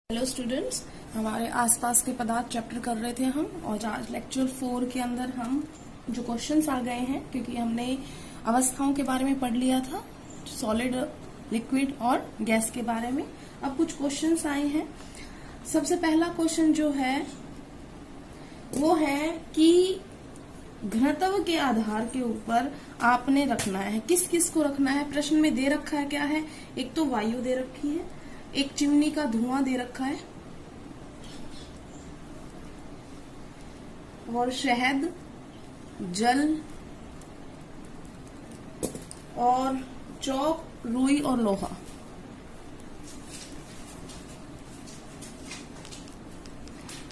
Hello students, हमारे आसपास के पदार्थ चैप्टर कर रहे थे हम। और आज लेक्चर 4 के अंदर हम जो क्वेश्चंस आ गए हैं, क्योंकि हमने अवस्थाओं के बारे में पढ़ लिया था, सॉलिड, लिक्विड और गैस के बारे में। अब कुछ क्वेश्चंस आए हैं। सबसे पहला क्वेश्चन जो है वो है कि घनत्व के आधार के ऊपर आपने रखना है, किस किस को रखना है। प्रश्न में दे रखा है क्या है, एक तो वायु दे रखी है, एक चिमनी का धुआं दे रखा है, और शहद, जल और चौक, रुई और लोहा।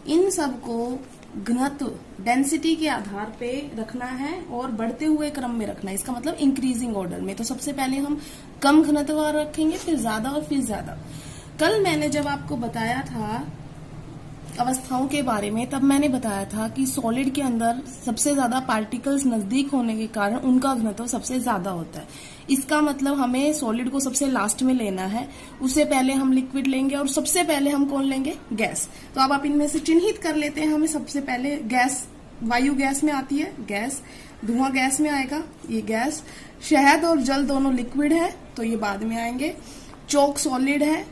इन सब को घनत्व, डेंसिटी के आधार पे रखना है और बढ़ते हुए क्रम में रखना है। इसका मतलब इंक्रीजिंग ऑर्डर में। तो सबसे पहले हम कम घनत्व वाला रखेंगे, फिर ज्यादा और फिर ज्यादा। कल मैंने जब आपको बताया था अवस्थाओं के बारे में, तब मैंने बताया था कि सॉलिड के अंदर सबसे ज्यादा पार्टिकल्स नजदीक होने के कारण उनका घनत्व सबसे ज्यादा होता है। इसका मतलब हमें सॉलिड को सबसे लास्ट में लेना है, उससे पहले हम लिक्विड लेंगे और सबसे पहले हम कौन लेंगे, गैस। तो अब आप इनमें से चिन्हित कर लेते हैं। हमें सबसे पहले गैस, वायु गैस में आती है, गैस, धुआं गैस में आएगा, ये गैस। शहद और जल दोनों लिक्विड है, तो ये बाद में आएंगे। चौक सॉलिड है,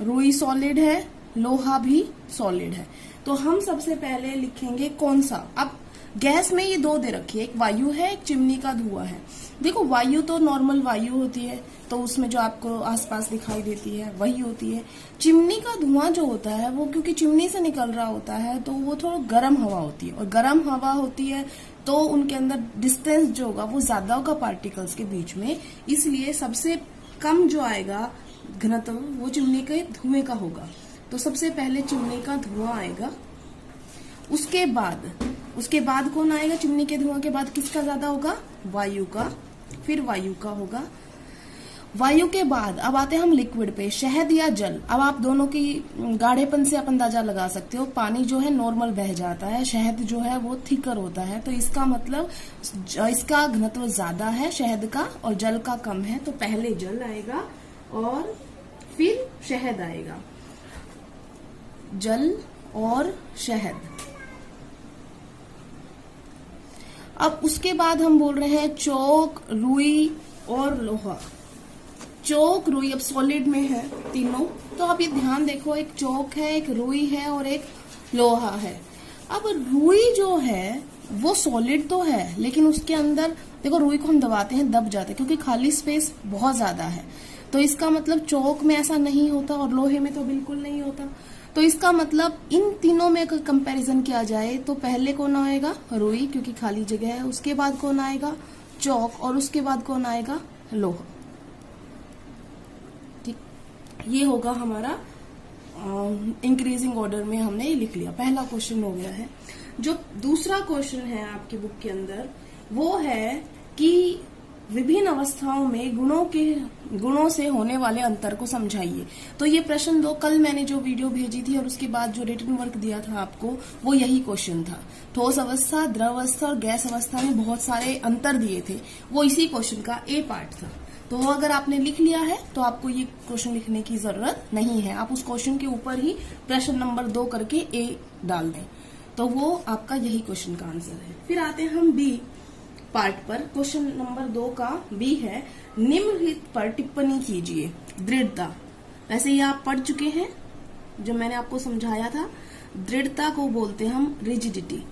रुई सॉलिड है, लोहा भी सॉलिड है। तो हम सबसे पहले लिखेंगे कौन सा। अब गैस में ये दो दे रखी है, एक वायु है, एक चिमनी का धुआं है। देखो, वायु तो नॉर्मल वायु होती है, तो उसमें जो आपको आसपास दिखाई देती है वही होती है। चिमनी का धुआं जो होता है वो क्योंकि चिमनी से निकल रहा होता है, तो वो थोड़ा गर्म हवा होती है, और गर्म हवा होती है तो उनके अंदर डिस्टेंस जो होगा वो ज्यादा होगा पार्टिकल्स के बीच में। इसलिए सबसे कम जो आएगा घनत्व वो चिमनी के धुएं का होगा। तो सबसे पहले चिमनी का धुआं आएगा, उसके बाद कौन आएगा। चिमनी के धुआं के बाद किसका ज्यादा होगा, वायु का, फिर वायु का होगा। वायु के बाद अब आते हैं हम लिक्विड पे, शहद या जल। अब आप दोनों की गाढ़ेपन से आप अंदाजा लगा सकते हो। पानी जो है नॉर्मल बह जाता है, शहद जो है वो थिकर होता है, तो इसका मतलब इसका घनत्व ज्यादा है शहद का, और जल का कम है। तो पहले जल आएगा और फिर शहद आएगा, जल और शहद। अब उसके बाद हम बोल रहे हैं चौक, रुई और लोहा। चौक, रुई अब सॉलिड में है तीनों, तो आप ये ध्यान देखो, एक चौक है, एक रुई है और एक लोहा है। अब रुई जो है वो सॉलिड तो है, लेकिन उसके अंदर देखो, रुई को हम दबाते हैं दब जाते हैं, क्योंकि खाली स्पेस बहुत ज्यादा है। तो इसका मतलब चौक में ऐसा नहीं होता और लोहे में तो बिल्कुल नहीं होता। तो इसका मतलब इन तीनों में अगर कंपैरिजन किया जाए तो पहले कौन आएगा, रुई, क्योंकि खाली जगह है। उसके बाद कौन आएगा, चौक, और उसके बाद कौन आएगा, लोहा। ठीक, ये होगा हमारा इंक्रीजिंग ऑर्डर में हमने लिख लिया। पहला क्वेश्चन हो गया है। जो दूसरा क्वेश्चन है आपकी बुक के अंदर वो है कि विभिन्न अवस्थाओं में गुणों से होने वाले अंतर को समझाइए। तो ये प्रश्न दो, कल मैंने जो वीडियो भेजी थी और उसके बाद जो रिटन वर्क दिया था आपको, वो यही क्वेश्चन था। ठोस अवस्था, द्रव अवस्था और गैस अवस्था में बहुत सारे अंतर दिए थे, वो इसी क्वेश्चन का ए पार्ट था। तो वो अगर आपने लिख लिया है तो आपको ये क्वेश्चन लिखने की जरूरत नहीं है। आप उस क्वेश्चन के ऊपर ही प्रश्न नंबर 2 करके ए डाल दें, तो वो आपका यही क्वेश्चन का आंसर है। फिर आते हैं हम बी पार्ट पर। क्वेश्चन नंबर 2 का बी है, निम्नलिखित पर टिप्पणी कीजिए। दृढ़ता, वैसे ये आप पढ़ चुके हैं, जो मैंने आपको समझाया था। दृढ़ता को बोलते हैं हम रिजिडिटी।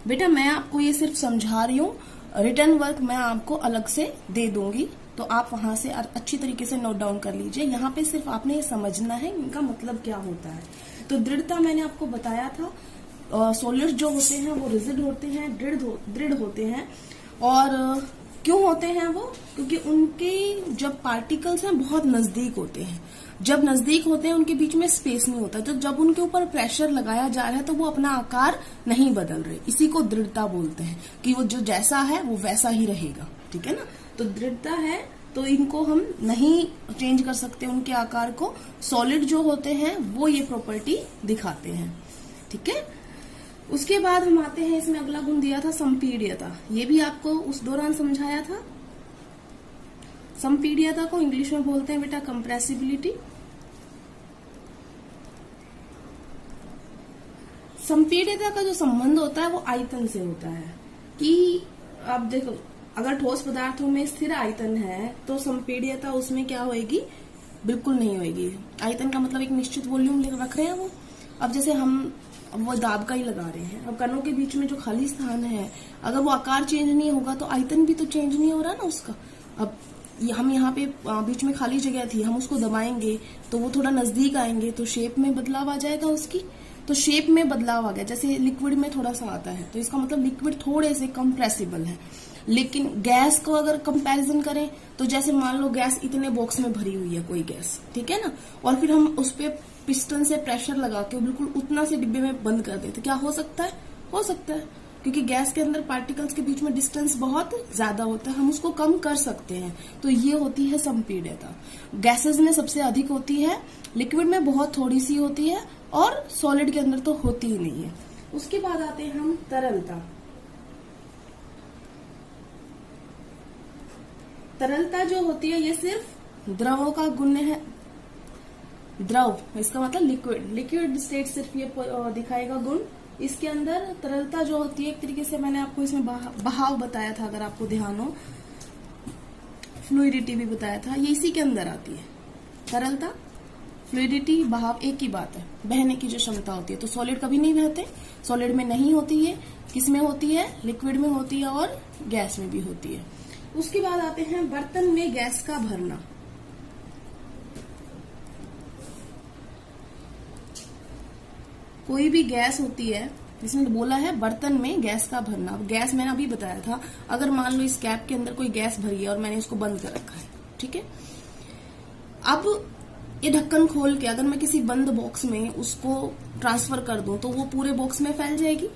बेटा मैं आपको ये सिर्फ समझा रही हूँ, रिटर्न वर्क मैं आपको अलग से दे दूंगी, तो आप वहां से अच्छी तरीके से नोट डाउन कर लीजिए। यहाँ पे सिर्फ आपने ये समझना है इनका मतलब क्या होता है। तो दृढ़ता मैंने आपको बताया था, सॉलिड जो होते हैं वो रिजिड होते हैं, दृढ़ होते हैं। और क्यों होते हैं वो, क्योंकि उनके जब पार्टिकल्स हैं बहुत नजदीक होते हैं। जब नजदीक होते हैं उनके बीच में स्पेस नहीं होता, तो जब उनके ऊपर प्रेशर लगाया जा रहा है तो वो अपना आकार नहीं बदल रहे। इसी को दृढ़ता बोलते हैं, कि वो जो जैसा है वो वैसा ही रहेगा। ठीक है ना, तो दृढ़ता है, तो इनको हम नहीं चेंज कर सकते उनके आकार को। सॉलिड जो होते हैं वो ये प्रॉपर्टी दिखाते हैं। ठीक है, उसके बाद हम आते हैं, इसमें अगला गुण दिया था संपीड्यता। ये भी आपको उस दौरान समझाया था। संपीड्यता को इंग्लिश में बोलते हैं बेटा कंप्रेसिबिलिटी। संपीड्यता का जो संबंध होता है वो आयतन से होता है। कि आप देखो, अगर ठोस पदार्थों में स्थिर आयतन है तो संपीड्यता उसमें क्या होएगी, बिल्कुल नहीं होएगी। आयतन का मतलब एक निश्चित वॉल्यूम रख रहे हैं वो। अब जैसे हम वो दाब का ही लगा रहे हैं, अब कणों के बीच में जो खाली स्थान है, अगर वो आकार चेंज नहीं होगा तो आयतन भी तो चेंज नहीं हो रहा ना उसका। अब हम यहाँ पे बीच में खाली जगह थी, हम उसको दबाएंगे तो वो थोड़ा नजदीक आएंगे तो शेप में बदलाव आ जाएगा उसकी। तो शेप में बदलाव आ गया, जैसे लिक्विड में थोड़ा सा आता है तो इसका मतलब लिक्विड थोड़े से कंप्रेसिबल है। लेकिन गैस को अगर कंपैरिजन करें तो जैसे मान लो गैस इतने बॉक्स में भरी हुई है कोई गैस, ठीक है ना, और फिर हम उस पे पिस्टन से प्रेशर लगा के बिल्कुल उतना से डिब्बे में बंद कर देते, क्या हो सकता है? हो सकता है, क्योंकि गैस के अंदर पार्टिकल्स के बीच में डिस्टेंस बहुत ज्यादा होता है, हम उसको कम कर सकते हैं। तो ये होती है संपीड्यता। गैसेस में सबसे अधिक होती है, लिक्विड में बहुत थोड़ी सी होती है, और सॉलिड के अंदर तो होती ही नहीं है। उसके बाद आते हैं हम तरलता। तरलता जो होती है ये सिर्फ द्रवों का गुण है। द्रव इसका मतलब लिक्विड, लिक्विड स्टेट सिर्फ ये दिखाएगा गुण। इसके अंदर तरलता जो होती है, एक तरीके से मैंने आपको इसमें बहाव बताया था, अगर आपको ध्यान हो, फ्लूइडिटी भी बताया था, ये इसी के अंदर आती है। तरलता, फ्लूइडिटी, बहाव एक ही बात है, बहने की जो क्षमता होती है। तो सॉलिड कभी नहीं बहते, सॉलिड में नहीं होती है, किसमें होती है? लिक्विड में होती है और गैस में भी होती है। उसके बाद आते हैं बर्तन में गैस का भरना। कोई भी गैस होती है, जिसने बोला है बर्तन में गैस का भरना। गैस मैंने अभी बताया था, अगर मान लो इस कैप के अंदर कोई गैस भरी है और मैंने इसको बंद कर रखा है, ठीक है, अब ये ढक्कन खोल के अगर मैं किसी बंद बॉक्स में उसको ट्रांसफर कर दूं तो वो पूरे बॉक्स में फैल जाएगी।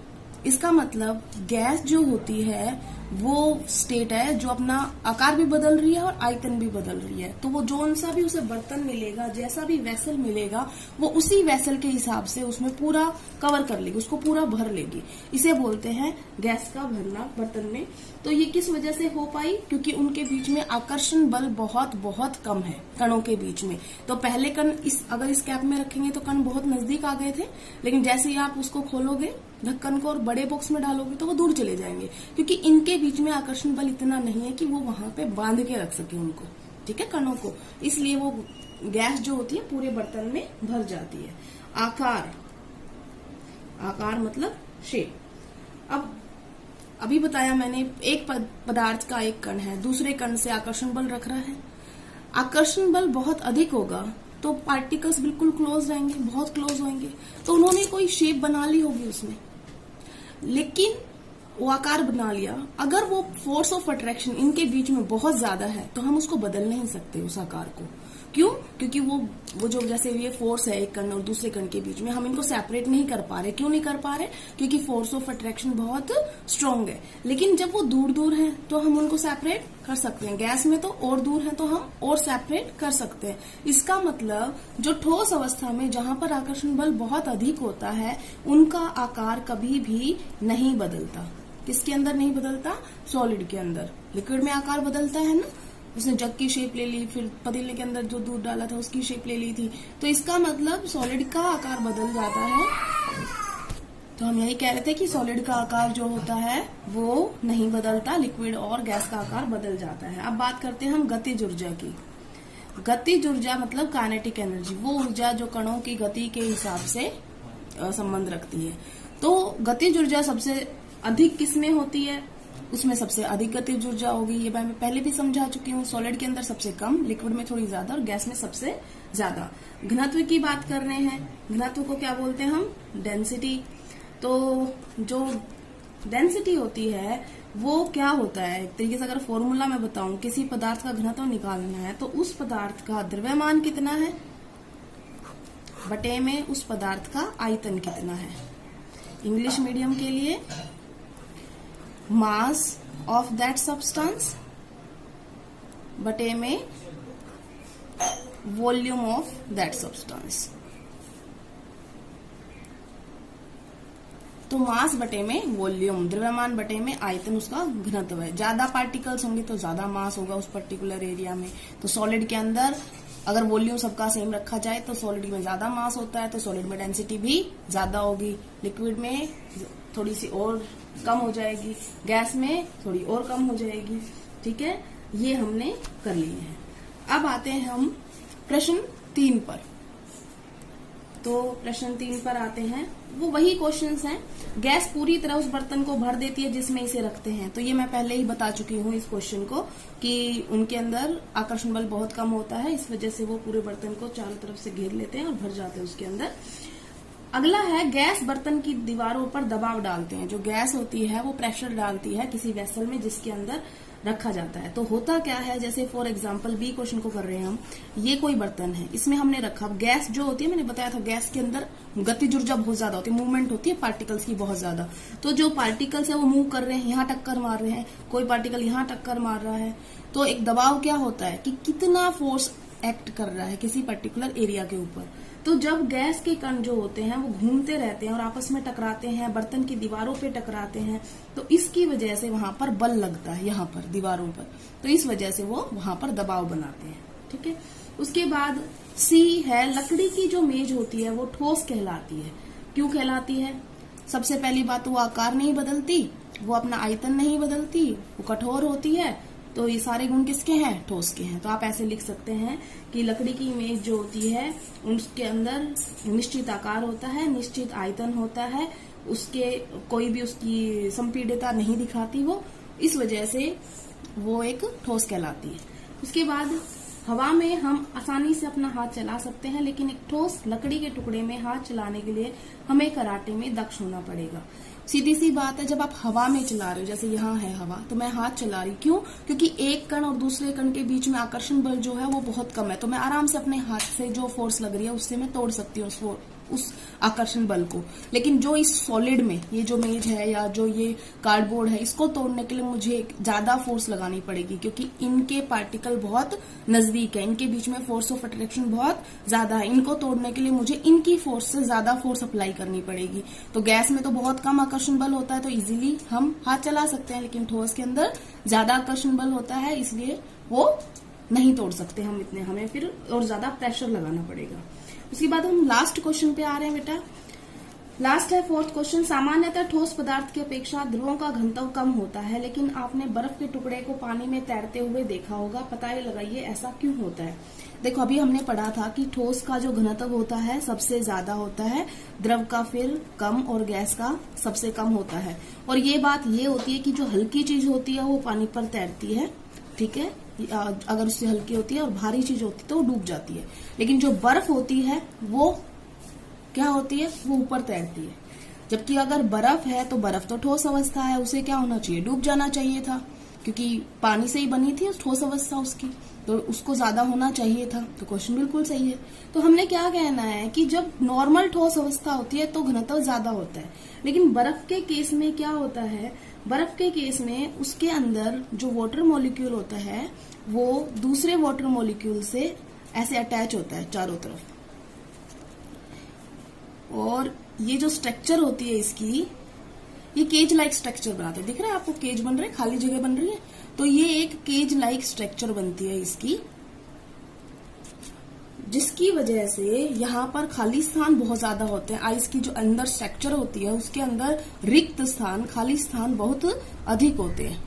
इसका मतलब गैस जो होती है वो स्टेट है जो अपना आकार भी बदल रही है और आयतन भी बदल रही है। तो वो जोन सा भी उसे बर्तन मिलेगा, जैसा भी वेसल मिलेगा, वो उसी वेसल के हिसाब से उसमें पूरा कवर कर लेगी, उसको पूरा भर लेगी। इसे बोलते हैं गैस का भरना बर्तन में। तो ये किस वजह से हो पाई? क्योंकि उनके बीच में आकर्षण बल बहुत बहुत कम है कणों के बीच में। तो पहले कण अगर इस कैप में रखेंगे तो कण बहुत नजदीक आ गए थे, लेकिन जैसे ही आप उसको खोलोगे ढक्कन को और बड़े बॉक्स में डालोगे तो वो दूर चले जाएंगे, क्योंकि इनके बीच में आकर्षण बल इतना नहीं है कि वो वहां पे बांध के रख सके उनको, ठीक है, कणों को। इसलिए वो गैस जो होती है पूरे बर्तन में भर जाती है। आकार, आकार मतलब शेप। अब अभी बताया मैंने, एक पदार्थ का एक कण है, दूसरे कण से आकर्षण बल रख रहा है। आकर्षण बल बहुत अधिक होगा तो पार्टिकल्स बिल्कुल क्लोज रहेंगे, बहुत क्लोज होंगे, तो उन्होंने कोई शेप बना ली होगी उसमें, लेकिन वो आकार बना लिया। अगर वो फोर्स ऑफ अट्रैक्शन इनके बीच में बहुत ज्यादा है तो हम उसको बदल नहीं सकते उस आकार को। क्यों? क्योंकि वो जो जैसे ये फोर्स है एक कण और दूसरे कण के बीच में, हम इनको सेपरेट नहीं कर पा रहे। क्यों नहीं कर पा रहे? क्योंकि फोर्स ऑफ अट्रैक्शन बहुत स्ट्रांग है। लेकिन जब वो दूर दूर हैं तो हम उनको सेपरेट कर सकते हैं। गैस में तो और दूर है तो हम और सेपरेट कर सकते हैं। इसका मतलब जो ठोस अवस्था में जहां पर आकर्षण बल बहुत अधिक होता है उनका आकार कभी भी नहीं बदलता। किसके अंदर नहीं बदलता? सॉलिड के अंदर। लिक्विड में आकार बदलता है ना, उसने जग की शेप ले ली, फिर पतीले के अंदर जो दूध डाला था उसकी शेप ले ली थी, तो इसका मतलब सॉलिड का आकार बदल जाता है। तो हम यही कह रहे थे कि सॉलिड का आकार जो होता है वो नहीं बदलता, लिक्विड और गैस का आकार बदल जाता है। अब बात करते हैं हम गतिज ऊर्जा की। गतिज ऊर्जा मतलब काइनेटिक एनर्जी, वो ऊर्जा जो कणों की गति के हिसाब से संबंध रखती है। तो गतिज ऊर्जा सबसे अधिक किसमें होती है? उसमें सबसे अधिक गतिज ऊर्जा होगी। ये मैं पहले भी समझा चुकी हूँ। सॉलिड के अंदर सबसे कम, लिक्विड में थोड़ी ज्यादा और गैस में सबसे ज्यादा। घनत्व की बात कर रहे हैं, घनत्व को क्या बोलते हैं हम? डेंसिटी। तो जो डेंसिटी होती है वो क्या होता है? एक तरीके से अगर फॉर्मूला मैं बताऊं, किसी पदार्थ का घनत्व निकालना है तो उस पदार्थ का द्रव्यमान कितना है बटे में उस पदार्थ का आयतन कितना है। इंग्लिश मीडियम के लिए मास ऑफ दैट सब्सटेंस बटे में वॉल्यूम ऑफ दैट सब्सटेंस। तो मास बटे में वॉल्यूम, द्रव्यमान बटे में आयतन उसका घनत्व है। ज्यादा पार्टिकल्स होंगे तो ज्यादा मास होगा उस पर्टिकुलर एरिया में। तो सॉलिड के अंदर अगर वॉल्यूम सबका सेम रखा जाए तो सॉलिड में ज्यादा मास होता है, तो सॉलिड में डेंसिटी भी ज्यादा होगी, लिक्विड में थोड़ी सी और कम हो जाएगी, गैस में थोड़ी और कम हो जाएगी। ठीक है, ये हमने कर लिए हैं। अब आते हैं हम प्रश्न 3 पर। तो प्रश्न 3 पर आते हैं, वो वही क्वेश्चंस हैं। गैस पूरी तरह उस बर्तन को भर देती है जिसमें इसे रखते हैं। तो ये मैं पहले ही बता चुकी हूँ इस क्वेश्चन को कि उनके अंदर आकर्षण बल बहुत कम होता है, इस वजह से वो पूरे बर्तन को चारों तरफ से घेर लेते हैं और भर जाते हैं उसके अंदर। अगला है, गैस बर्तन की दीवारों पर दबाव डालते हैं। जो गैस होती है वो प्रेशर डालती है किसी वेसल में जिसके अंदर रखा जाता है। तो होता क्या है, जैसे फॉर एग्जांपल बी क्वेश्चन को कर रहे हैं हम, ये कोई बर्तन है, इसमें हमने रखा। गैस जो होती है, मैंने बताया था गैस के अंदर गतिज ऊर्जा बहुत ज्यादा होती है, मूवमेंट होती है पार्टिकल्स की बहुत ज्यादा। तो जो पार्टिकल्स है वो मूव कर रहे हैं, यहाँ टक्कर मार रहे हैं, कोई पार्टिकल यहाँ टक्कर मार रहा है। तो एक दबाव क्या होता है कि कितना फोर्स एक्ट कर रहा है किसी पर्टिकुलर एरिया के ऊपर। तो जब गैस के कण जो होते हैं वो घूमते रहते हैं और आपस में टकराते हैं, बर्तन की दीवारों पे टकराते हैं, तो इसकी वजह से वहां पर बल लगता है, यहाँ पर दीवारों पर। तो इस वजह से वो वहां पर दबाव बनाते हैं। ठीक है, उसके बाद सी है, लकड़ी की जो मेज होती है वो ठोस कहलाती है। क्यों कहलाती है? सबसे पहली बात, वो आकार नहीं बदलती, वो अपना आयतन नहीं बदलती, वो कठोर होती है। तो ये सारे गुण किसके हैं? ठोस के हैं। तो आप ऐसे लिख सकते हैं कि लकड़ी की मेज जो होती है उसके अंदर निश्चित आकार होता है, निश्चित आयतन होता है, उसके कोई भी उसकी संपीड़ितता नहीं दिखाती वो, इस वजह से वो एक ठोस कहलाती है। उसके बाद हवा में हम आसानी से अपना हाथ चला सकते हैं, लेकिन एक ठोस लकड़ी के टुकड़े में हाथ चलाने के लिए हमें कराटे में दक्ष होना पड़ेगा। सीधी सी बात है, जब आप हवा में चला रहे हो, जैसे यहाँ है हवा, तो मैं हाथ चला रही, क्यों? क्योंकि एक कण और दूसरे कण के बीच में आकर्षण बल जो है वो बहुत कम है। तो मैं आराम से अपने हाथ से जो फोर्स लग रही है उससे मैं तोड़ सकती हूँ उस आकर्षण बल को। लेकिन जो इस सॉलिड में, ये जो मेज है या जो ये कार्डबोर्ड है, इसको तोड़ने के लिए मुझे ज्यादा फोर्स लगानी पड़ेगी, क्योंकि इनके पार्टिकल बहुत नजदीक है, इनके बीच में फोर्स ऑफ अट्रैक्शन बहुत ज्यादा है। इनको तोड़ने के लिए मुझे इनकी फोर्स से ज्यादा फोर्स अप्लाई करनी पड़ेगी। तो गैस में तो बहुत कम आकर्षण बल होता है, तो इजीली हम हाथ चला सकते हैं, लेकिन ठोस के अंदर ज्यादा आकर्षण बल होता है, इसलिए वो नहीं तोड़ सकते हम इतने, हमें फिर और ज्यादा प्रेशर लगाना पड़ेगा। उसके बाद हम लास्ट क्वेश्चन पे आ रहे हैं बेटा। लास्ट है 4th क्वेश्चन। सामान्यतः ठोस पदार्थ की अपेक्षा ध्रुवों का घनत्व कम होता है, लेकिन आपने बर्फ के टुकड़े को पानी में तैरते हुए देखा होगा। पता लगाइए ऐसा क्यों होता है। देखो, अभी हमने पढ़ा था कि ठोस का जो घनत्व होता है सबसे ज्यादा होता है, द्रव का फिर कम और गैस का सबसे कम होता है। और ये बात ये होती है कि जो हल्की चीज होती है वो पानी पर तैरती है, ठीक है, अगर उससे हल्की होती है, और भारी चीज होती है तो वो डूब जाती है। लेकिन जो बर्फ होती है वो क्या होती है? वो ऊपर तैरती है। जबकि अगर बर्फ है तो बर्फ तो ठोस अवस्था है, उसे क्या होना चाहिए? डूब जाना चाहिए था, क्योंकि पानी से ही बनी थी ठोस अवस्था उसकी, तो उसको ज्यादा होना चाहिए था। तो क्वेश्चन बिल्कुल सही है। तो हमने क्या कहना है कि जब नॉर्मल ठोस अवस्था होती है तो घनत्व ज्यादा होता है, लेकिन बर्फ के केस में क्या होता है? बर्फ के केस में उसके अंदर जो वाटर मॉलिक्यूल होता है वो दूसरे वाटर मॉलिक्यूल से ऐसे अटैच होता है चारों तरफ, और ये जो स्ट्रक्चर होती है इसकी, ये केज लाइक स्ट्रक्चर बनाते हैं। दिख रहा है आपको? केज बन रहे, खाली जगह बन रही है, तो ये एक केज लाइक स्ट्रक्चर बनती है इसकी, जिसकी वजह से यहाँ पर खाली स्थान बहुत ज्यादा होते हैं। आइस की जो अंदर स्ट्रक्चर होती है उसके अंदर रिक्त स्थान, खाली स्थान बहुत अधिक होते हैं,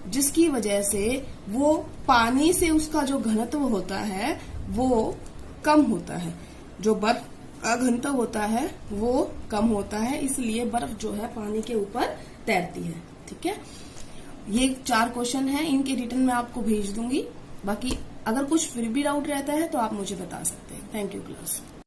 जिसकी वजह से वो पानी से उसका जो घनत्व होता है वो कम होता है। जो बर्फ का घनत्व होता है वो कम होता है, इसलिए बर्फ जो है पानी के ऊपर तैरती है। ठीक है, ये 4 क्वेश्चन हैं, इनके रिटर्न में आपको भेज दूंगी। बाकी अगर कुछ फिर भी डाउट रहता है तो आप मुझे बता सकते हैं। Thank you class.